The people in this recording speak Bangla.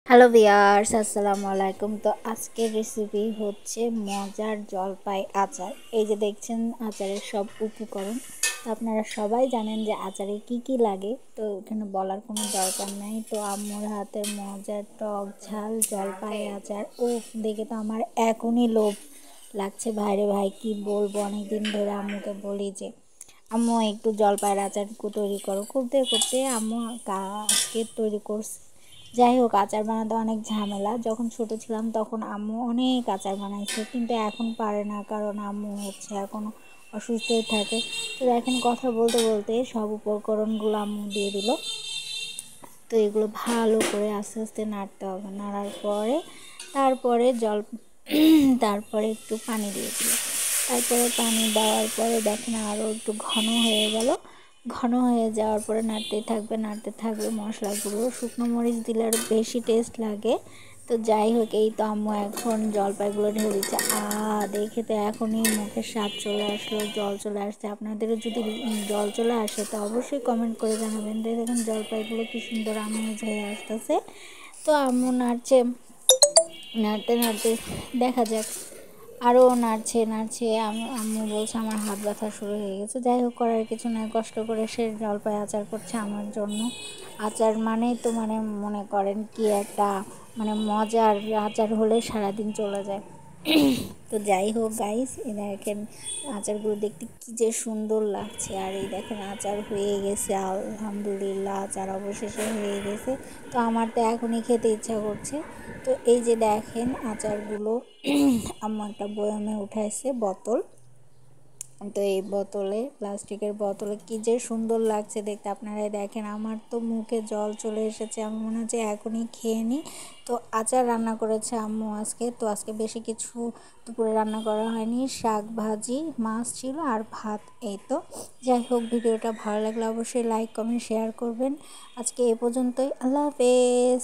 হ্যালো ভিউয়ার্স, আসসালামু আলাইকুম। তো আজকের রেসিপি হচ্ছে মজার জলপাই আচার। এই যে দেখছেন আচারের সব উপকরণ। তো আপনারা সবাই জানেন যে আচারে কি কি লাগে, তো এখানে বলার কোনো দরকার নাই। তো আম্মুর হাতের মজার টক ঝাল জলপাই আচার, দেখে তো আমার এখনই লোভ লাগছে। ভাইরে ভাই কি বলবো, অনেকদিন ধরে আম্মুকে বলি যে আম্মু একটু জলপাইয়ের আচার তৈরি করো। করতে করতে আম্মু আজকে তৈরি করছে। যাই হোক, আচার বানাতে অনেক ঝামেলা। যখন ছোট ছিলাম তখন আম্মু অনেক আচার বানাইছে, কিন্তু এখন পারে না, কারণ আম্মু হচ্ছে এখন অসুস্থই থাকে। তো দেখেন, কথা বলতে বলতে সব উপকরণগুলো আম্মু দিয়ে দিল। তো এগুলো ভালো করে আস্তে আস্তে নাড়তে হবে। নাড়ার পরে তারপরে একটু পানি দিয়ে দিল। তারপরে পানি দেওয়ার পরে দেখেন আরও একটু ঘন হয়ে গেল। ঘন হয়ে যাওয়ার পরে নাড়তে থাকবে মশলাগুলো। শুকনো মরিচ দিলে আরও বেশি টেস্ট লাগে। তো যাই হোক, এই তো আম্মু এখন জলপাইগুলো ঢেলে দিচ্ছে। দেখে তো এখনই মুখে স্বাদ চলে আসলো, জল চলে আসছে। আপনাদেরও যদি জল চলে আসে তো অবশ্যই কমেন্ট করে জানাবেন। দেখুন জলপাইগুলো কি সুন্দর আমেজ হয়ে আসতেছে। তো আম্মু নাড়ছে, নাড়তে নাড়তে দেখা যাক, আরও নাড়ছে নাড়ছে। আম্মু বলছে আমার হাত ব্যথা শুরু হয়ে গেছে। যাই হোক, করার কিছু নয়, কষ্ট করে সে জলপাই আচার করছে আমার জন্য। আচার মানেই তো মনে করেন কি একটা মজার। আচার হলে সারাদিন চলে যায়। তো যাই হোক গাইস, এই দেখেন আচারগুলো দেখতে কি যে সুন্দর লাগছে। আর এই দেখেন আচার হয়ে গেছে, আলহামদুলিল্লাহ আচার অবশেষে হয়ে গেছে। তো আমার তো এখনই খেতে ইচ্ছা করছে। তো এই যে দেখেন আচারগুলো আম্মু একটা বয়ামে উঠাইছে, বোতল। তো এই বোতলে, প্লাস্টিকের বোতলে কি যে সুন্দর লাগছে দেখতে। আপনারাই দেখেন, আমার তো মুখে জল চলে এসেছে। আমি মনে হচ্ছে এখনই খেয়ে নিই। তো আচার রান্না করেছে আম্মু আজকে। তো আজকে বেশি কিছু দুপুরে রান্না করা হয়নি, শাক ভাজি, মাছ ছিল আর ভাত। এই তো। যাই হোক, ভিডিওটা ভালো লাগলে অবশ্যই লাইক কমেন্ট শেয়ার করবেন। আজকে এ পর্যন্তই। আল্লাহ হাফেজ।